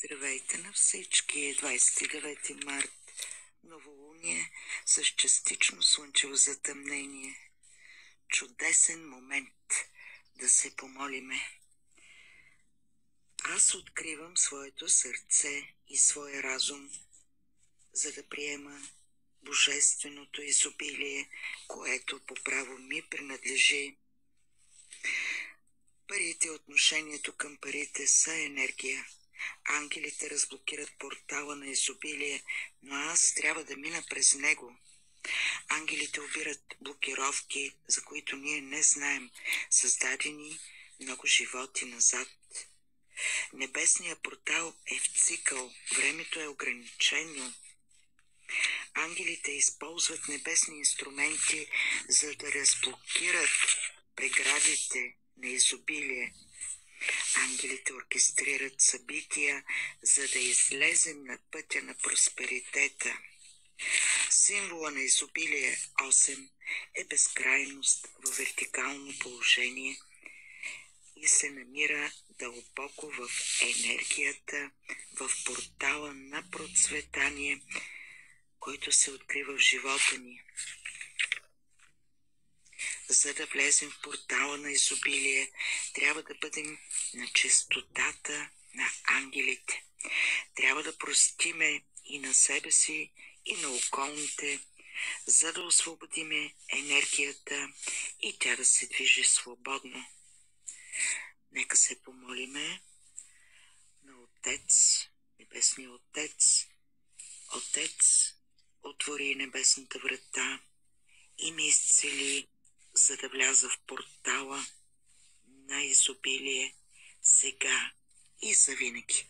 Здравейте на всички! 29 март. Новолуние с частично слънчево затъмнение. Чудесен момент да се помолиме. Аз откривам своето сърце и своя разум, за да приема божественото изобилие, което по право ми принадлежи. Парите и отношението към парите са енергия. Ангелите разблокират портала на изобилие, но аз трябва да мина през него. Ангелите обират блокировки, за които ние не знаем, създадени много животи назад. Небесният портал е в цикъл, времето е ограничено. Ангелите използват небесни инструменти, за да разблокират преградите на изобилие. Ангелите оркестрират събития, за да излезем на пътя на просперитета. Символа на изобилие 8 е безкрайност в вертикално положение и се намира дълбоко в енергията, в портала на процветание, който се открива в живота ни. За да влезем в портала на изобилие, трябва да бъдем на честотата на ангелите. Трябва да простиме и на себе си, и на околните, за да освободиме енергията и тя да се движи свободно. Нека се помолиме на Отец, Небесния Отец. Отец, отвори небесната врата и ме изцели, за да вляза в портала на изобилие сега и завинаги.